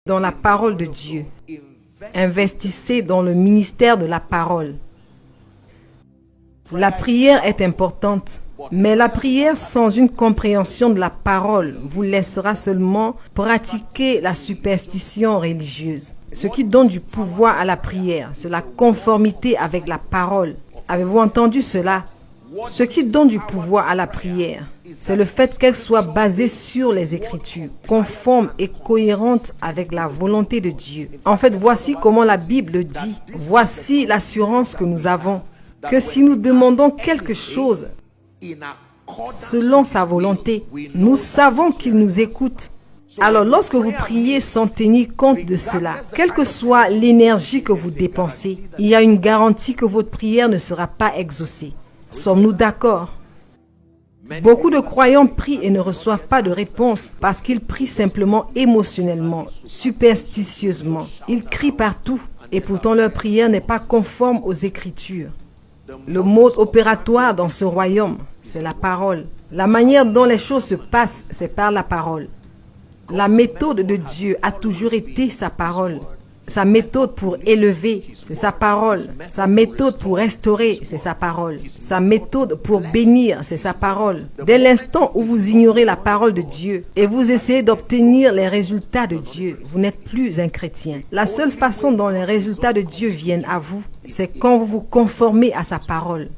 dans la parole de Dieu. Investissez dans le ministère de la parole. La prière est importante, mais la prière sans une compréhension de la parole vous laissera seulement pratiquer la superstition religieuse. Ce qui donne du pouvoir à la prière, c'est la conformité avec la parole. Avez-vous entendu cela? Ce qui donne du pouvoir à la prière, c'est le fait qu'elle soit basée sur les Écritures, conforme et cohérente avec la volonté de Dieu. En fait, voici comment la Bible dit. Voici l'assurance que nous avons, que si nous demandons quelque chose selon sa volonté, nous savons qu'il nous écoute. Alors, lorsque vous priez sans tenir compte de cela, quelle que soit l'énergie que vous dépensez, il y a une garantie que votre prière ne sera pas exaucée. Sommes-nous d'accord? Beaucoup de croyants prient et ne reçoivent pas de réponse parce qu'ils prient simplement émotionnellement, superstitieusement. Ils crient partout et pourtant leur prière n'est pas conforme aux Écritures. Le mode opératoire dans ce royaume, c'est la parole. La manière dont les choses se passent, c'est par la parole. La méthode de Dieu a toujours été sa parole. Sa méthode pour élever, c'est sa parole. Sa méthode pour restaurer, c'est sa parole. Sa méthode pour bénir, c'est sa parole. Dès l'instant où vous ignorez la parole de Dieu et vous essayez d'obtenir les résultats de Dieu, vous n'êtes plus un chrétien. La seule façon dont les résultats de Dieu viennent à vous, c'est quand vous vous conformez à sa parole.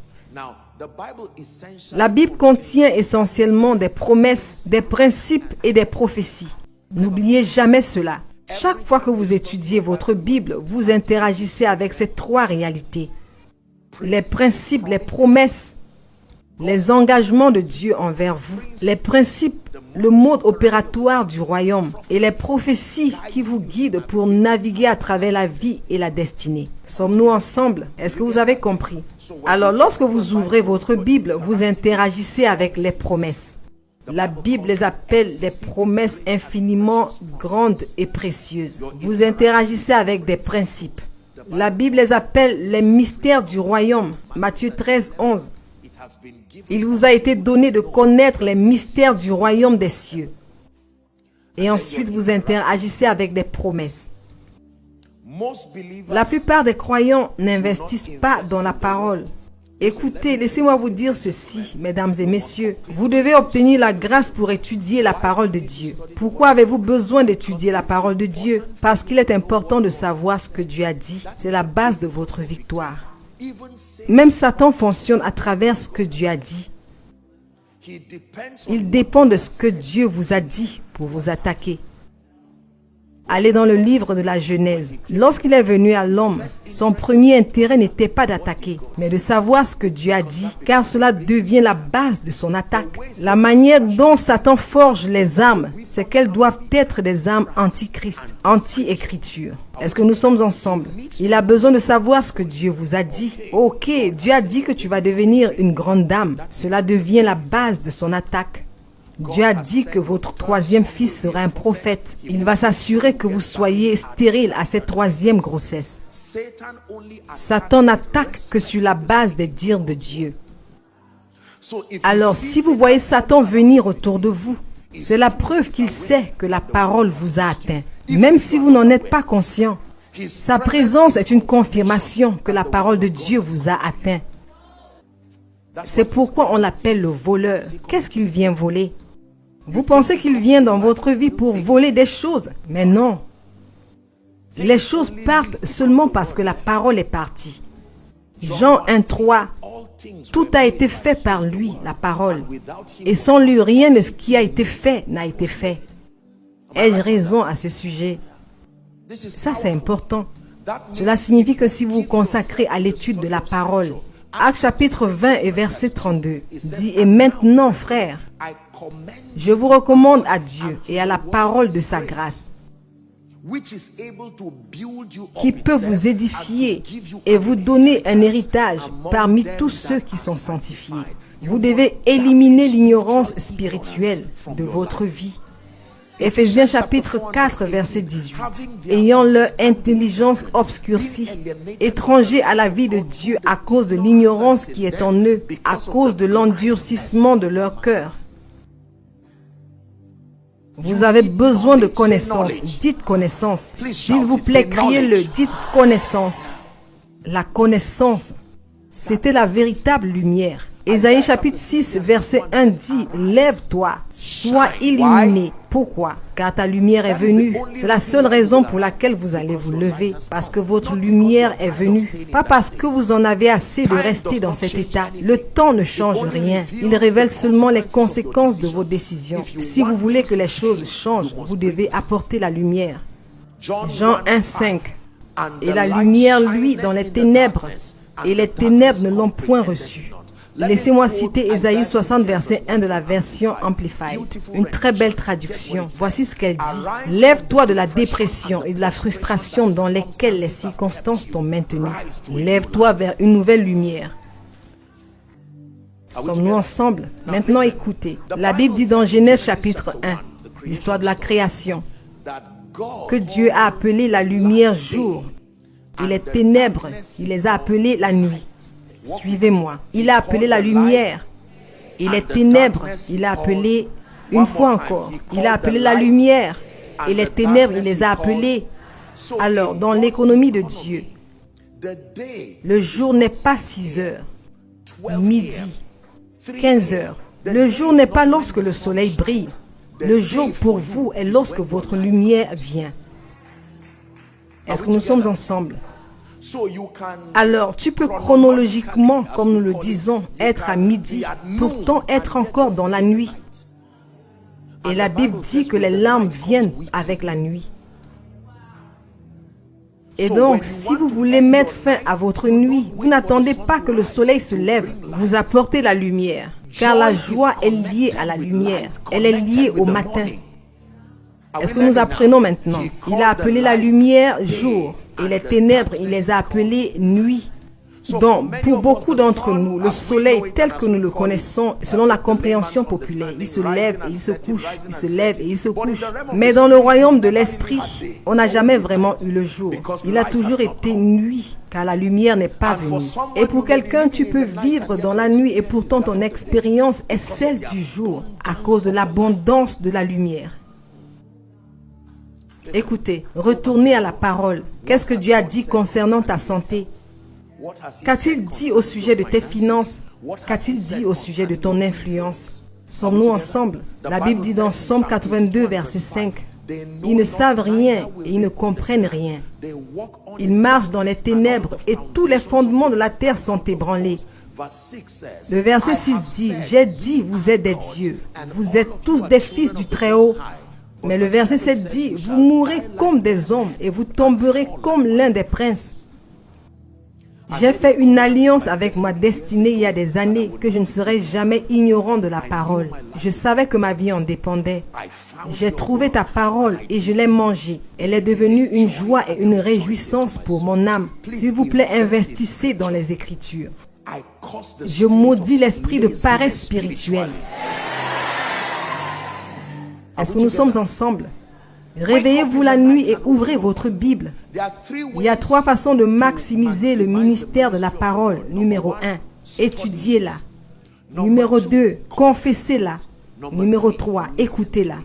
La Bible contient essentiellement des promesses, des principes et des prophéties. N'oubliez jamais cela. Chaque fois que vous étudiez votre Bible, vous interagissez avec ces trois réalités. Les principes, les promesses, les engagements de Dieu envers vous, les principes, le mode opératoire du royaume et les prophéties qui vous guident pour naviguer à travers la vie et la destinée. Sommes-nous ensemble? Est-ce que vous avez compris? Alors, lorsque vous ouvrez votre Bible, vous interagissez avec les promesses. La Bible les appelle des promesses infiniment grandes et précieuses. Vous interagissez avec des principes. La Bible les appelle les mystères du royaume. Matthieu 13, 11. Il vous a été donné de connaître les mystères du royaume des cieux. Et ensuite, vous interagissez avec des promesses. La plupart des croyants n'investissent pas dans la parole. Écoutez, laissez-moi vous dire ceci, mesdames et messieurs. Vous devez obtenir la grâce pour étudier la parole de Dieu. Pourquoi avez-vous besoin d'étudier la parole de Dieu? Parce qu'il est important de savoir ce que Dieu a dit. C'est la base de votre victoire. Même Satan fonctionne à travers ce que Dieu a dit. Il dépend de ce que Dieu vous a dit pour vous attaquer. Allez dans le livre de la Genèse. Lorsqu'il est venu à l'homme, son premier intérêt n'était pas d'attaquer, mais de savoir ce que Dieu a dit, car cela devient la base de son attaque. La manière dont Satan forge les armes, c'est qu'elles doivent être des armes anti-Christ, anti-écriture. Est-ce que nous sommes ensemble? Il a besoin de savoir ce que Dieu vous a dit. Ok, Dieu a dit que tu vas devenir une grande dame. Cela devient la base de son attaque. Dieu a dit que votre troisième fils sera un prophète. Il va s'assurer que vous soyez stérile à cette troisième grossesse. Satan n'attaque que sur la base des dires de Dieu. Alors, si vous voyez Satan venir autour de vous, c'est la preuve qu'il sait que la parole vous a atteint. Même si vous n'en êtes pas conscient, sa présence est une confirmation que la parole de Dieu vous a atteint. C'est pourquoi on l'appelle le voleur. Qu'est-ce qu'il vient voler? Vous pensez qu'il vient dans votre vie pour voler des choses, mais non. Les choses partent seulement parce que la parole est partie. Jean 1,3. Tout a été fait par lui, la parole. Et sans lui, rien de ce qui a été fait n'a été fait. Ai-je raison à ce sujet? Ça, c'est important. Cela signifie que si vous vous consacrez à l'étude de la parole, Actes chapitre 20 et verset 32 dit « Et maintenant, frères, je vous recommande à Dieu et à la parole de sa grâce, qui peut vous édifier et vous donner un héritage parmi tous ceux qui sont sanctifiés. Vous devez éliminer l'ignorance spirituelle de votre vie. » Éphésiens chapitre 4 verset 18. Ayant leur intelligence obscurcie, étrangers à la vie de Dieu à cause de l'ignorance qui est en eux, à cause de l'endurcissement de leur cœur. Vous avez besoin de connaissance. Dites connaissance. S'il vous plaît, criez-le. Dites connaissance. La connaissance, c'était la véritable lumière. Ésaïe chapitre 6, verset 1 dit, « Lève-toi, sois illuminé. » Pourquoi? Car ta lumière est venue. C'est la seule raison pour laquelle vous allez vous lever. Parce que votre lumière est venue. Pas parce que vous en avez assez de rester dans cet état. Le temps ne change rien. Il révèle seulement les conséquences de vos décisions. Si vous voulez que les choses changent, vous devez apporter la lumière. Jean 1, 5. Et la lumière, lui, dans les ténèbres, et les ténèbres ne l'ont point reçue. Laissez-moi citer Ésaïe 60, verset 1 de la version Amplified. Une très belle traduction. Voici ce qu'elle dit. « Lève-toi de la dépression et de la frustration dans lesquelles les circonstances t'ont maintenu. Lève-toi vers une nouvelle lumière. » Sommes-nous ensemble? Maintenant écoutez. La Bible dit dans Genèse chapitre 1, l'histoire de la création, que Dieu a appelé la lumière jour et les ténèbres, il les a appelées la nuit. Suivez-moi. Il a appelé la lumière et les ténèbres, il a appelé, une fois encore, il a appelé la lumière et les ténèbres, il les a appelées. Alors, dans l'économie de Dieu, le jour n'est pas 6 heures, midi, 15 heures. Le jour n'est pas lorsque le soleil brille. Le jour pour vous est lorsque votre lumière vient. Est-ce que nous sommes ensemble? Alors, tu peux chronologiquement, comme nous le disons, être à midi, pourtant être encore dans la nuit. Et la Bible dit que les larmes viennent avec la nuit. Et donc, si vous voulez mettre fin à votre nuit, vous n'attendez pas que le soleil se lève, vous apportez la lumière. Car la joie est liée à la lumière, elle est liée au matin. Est-ce que nous apprenons maintenant? Il a appelé la lumière jour et les ténèbres, il les a appelées nuit. Donc, pour beaucoup d'entre nous, le soleil tel que nous le connaissons, selon la compréhension populaire, il se lève et il se couche, il se lève et il se couche. Mais dans le royaume de l'esprit, on n'a jamais vraiment eu le jour. Il a toujours été nuit, car la lumière n'est pas venue. Et pour quelqu'un, tu peux vivre dans la nuit et pourtant ton expérience est celle du jour, à cause de l'abondance de la lumière. Écoutez, retournez à la parole. Qu'est-ce que Dieu a dit concernant ta santé? Qu'a-t-il dit au sujet de tes finances? Qu'a-t-il dit au sujet de ton influence? Sommes-nous ensemble? La Bible dit dans Psaume 82, verset 5, « Ils ne savent rien et ils ne comprennent rien. Ils marchent dans les ténèbres et tous les fondements de la terre sont ébranlés. » Le verset 6 dit, « J'ai dit, vous êtes des dieux, vous êtes tous des fils du Très-Haut. » Mais le verset 7 dit, « Vous mourrez comme des hommes et vous tomberez comme l'un des princes. » J'ai fait une alliance avec ma destinée il y a des années que je ne serai jamais ignorant de la parole. Je savais que ma vie en dépendait. J'ai trouvé ta parole et je l'ai mangée. Elle est devenue une joie et une réjouissance pour mon âme. S'il vous plaît, investissez dans les Écritures. Je maudis l'esprit de paresse spirituelle. Est-ce que nous sommes ensemble? Réveillez-vous la nuit et ouvrez votre Bible. Il y a 3 façons de maximiser le ministère de la parole. Numéro 1, étudiez-la. Numéro 2, confessez-la. Numéro 3, écoutez-la.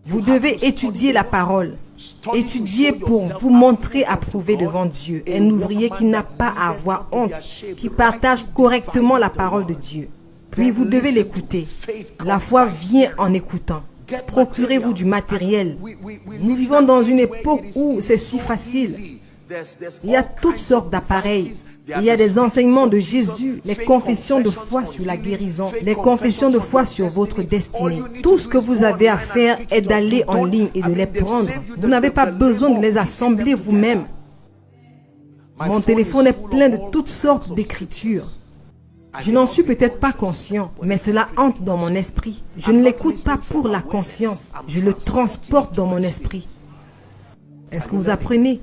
Vous devez étudier la parole. Étudiez pour vous montrer approuvé devant Dieu. Un ouvrier qui n'a pas à avoir honte, qui partage correctement la parole de Dieu. Puis vous devez l'écouter. La foi vient en écoutant. Procurez-vous du matériel. Nous vivons dans une époque où c'est si facile. Il y a toutes sortes d'appareils. Il y a des enseignements de Jésus, les confessions de foi sur la guérison, les confessions de foi sur votre destinée. Tout ce que vous avez à faire est d'aller en ligne et de les prendre. Vous n'avez pas besoin de les assembler vous-même. Mon téléphone est plein de toutes sortes d'écritures. Je n'en suis peut-être pas conscient, mais cela entre dans mon esprit. Je ne l'écoute pas pour la conscience, je le transporte dans mon esprit. Est-ce que vous apprenez?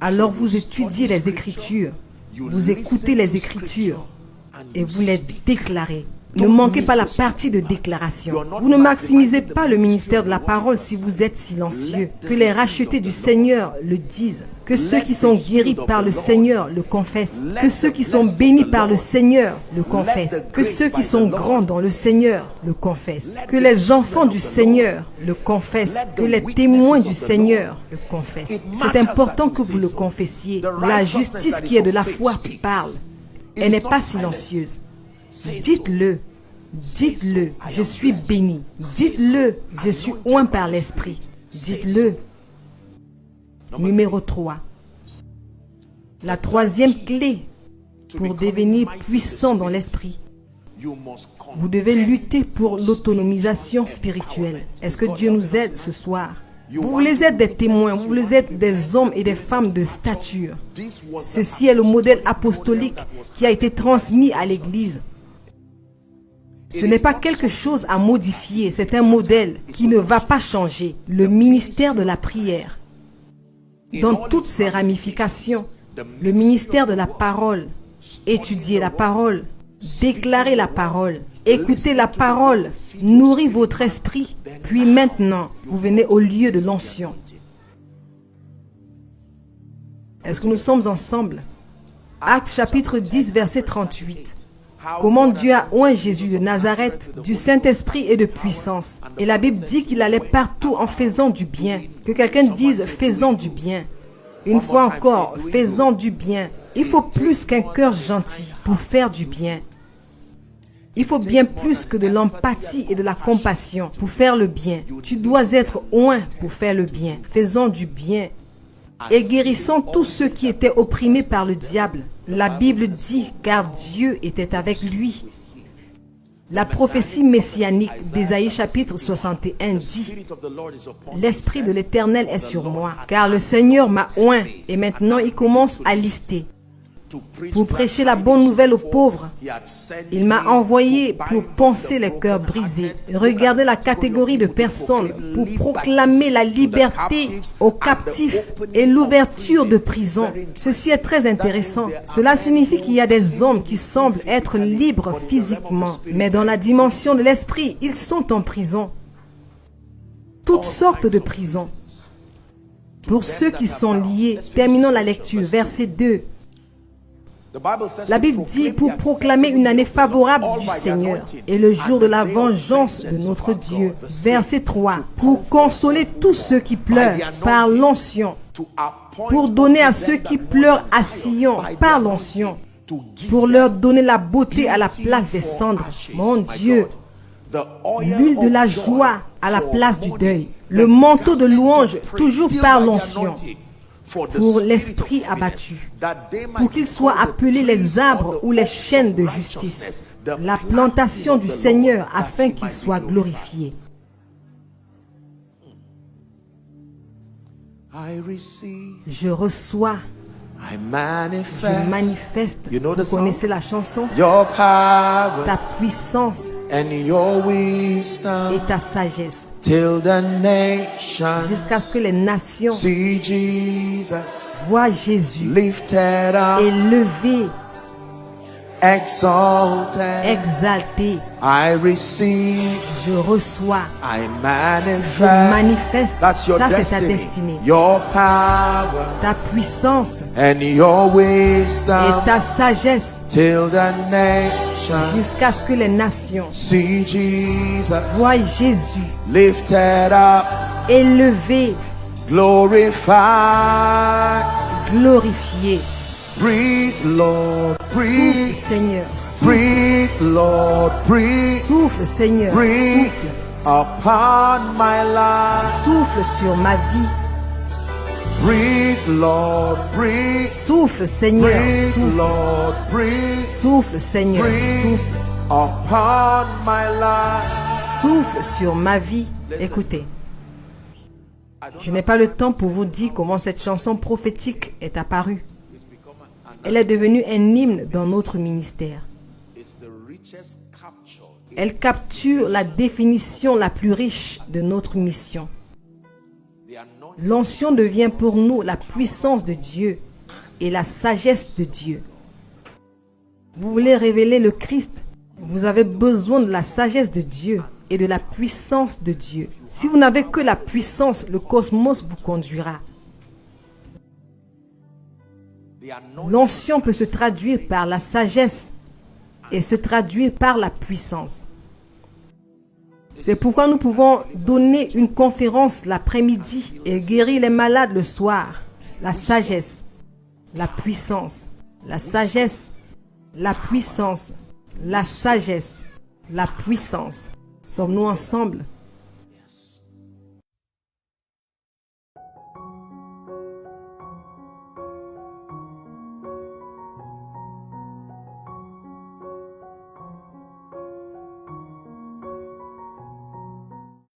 Alors vous étudiez les Écritures, vous écoutez les Écritures et vous les déclarez. Ne manquez pas la partie de déclaration. Vous ne maximisez pas le ministère de la parole si vous êtes silencieux. Que les rachetés du Seigneur le disent. Que ceux qui sont guéris par le Seigneur le confessent. Que ceux qui sont bénis par le Seigneur le confessent. Que ceux qui sont grands dans le Seigneur le confessent. Que les enfants du Seigneur le confessent. Que les témoins du Seigneur le confessent. C'est important que vous le confessiez. La justice qui est de la foi parle. Elle n'est pas silencieuse. Dites-le. Dites-le, je suis béni. Dites-le, je suis oint par l'Esprit. Dites-le. Numéro 3. La troisième clé pour devenir puissant dans l'Esprit. Vous devez lutter pour l'autonomisation spirituelle. Est-ce que Dieu nous aide ce soir? Vous voulez être des témoins, vous voulez être des hommes et des femmes de stature. Ceci est le modèle apostolique qui a été transmis à l'Église. Ce n'est pas quelque chose à modifier, c'est un modèle qui ne va pas changer. Le ministère de la prière, dans toutes ses ramifications, le ministère de la parole, étudier la parole, déclarer la parole, écouter la parole, nourrir votre esprit, puis maintenant, vous venez au lieu de l'onction. Est-ce que nous sommes ensemble? Actes chapitre 10, verset 38. Comment Dieu a oint Jésus de Nazareth du Saint-Esprit et de puissance. Et la Bible dit qu'il allait partout en faisant du bien. Que quelqu'un dise « faisant du bien ». Une fois encore, faisant du bien. Il faut plus qu'un cœur gentil pour faire du bien. Il faut bien plus que de l'empathie et de la compassion pour faire le bien. Tu dois être oint pour faire le bien. Faisons du bien. Et guérissons tous ceux qui étaient opprimés par le diable. La Bible dit, car Dieu était avec lui. La prophétie messianique d'Ésaïe chapitre 61 dit, l'Esprit de l'Éternel est sur moi, car le Seigneur m'a oint. Et maintenant il commence à lister. Pour prêcher la bonne nouvelle aux pauvres. Il m'a envoyé pour panser les cœurs brisés. Regardez la catégorie de personnes pour proclamer la liberté aux captifs et l'ouverture de prison. Ceci est très intéressant. Cela signifie qu'il y a des hommes qui semblent être libres physiquement, mais dans la dimension de l'esprit, ils sont en prison. Toutes sortes de prisons. Pour ceux qui sont liés, terminons la lecture, verset 2. La Bible dit pour proclamer une année favorable du Seigneur et le jour de la vengeance de notre Dieu. Verset 3. Pour consoler tous ceux qui pleurent par l'onction. Pour donner à ceux qui pleurent à Sion par l'onction. Pour leur donner la beauté à la place des cendres. Mon Dieu. L'huile de la joie à la place du deuil. Le manteau de louange toujours par l'onction. Pour l'esprit abattu, pour qu'ils soient appelés les arbres ou les chênes de justice, la plantation du Seigneur afin qu'il soit glorifié. Je reçois, je manifeste, vous connaissez la chanson, ta puissance et ta sagesse, jusqu'à ce que les nations voient Jésus élevé, exalté. Je reçois, je manifeste, ça c'est ta destinée, ta puissance et ta sagesse, jusqu'à ce que les nations voient Jésus élevé, glorifié. Breathe, Lord, breathe. Souffle, Seigneur, souffle. Breathe, Lord, breathe. Souffle, Seigneur, Breathe souffle. upon my life. Souffle sur ma vie. Breathe, Lord, breathe. Souffle, Seigneur, Breathe, souffle. Lord, breathe. Souffle, Seigneur, Breathe souffle. upon my life. Souffle sur ma vie. Écoutez, je n'ai pas le temps pour vous dire comment cette chanson prophétique est apparue. Elle est devenue un hymne dans notre ministère. Elle capture la définition la plus riche de notre mission. L'onction devient pour nous la puissance de Dieu et la sagesse de Dieu. Vous voulez révéler le Christ? Vous avez besoin de la sagesse de Dieu et de la puissance de Dieu. Si vous n'avez que la puissance, le cosmos vous conduira. L'onction peut se traduire par la sagesse et se traduire par la puissance. C'est pourquoi nous pouvons donner une conférence l'après-midi et guérir les malades le soir. La sagesse, la puissance, la sagesse, la puissance, la sagesse, la puissance. Sommes-nous ensemble?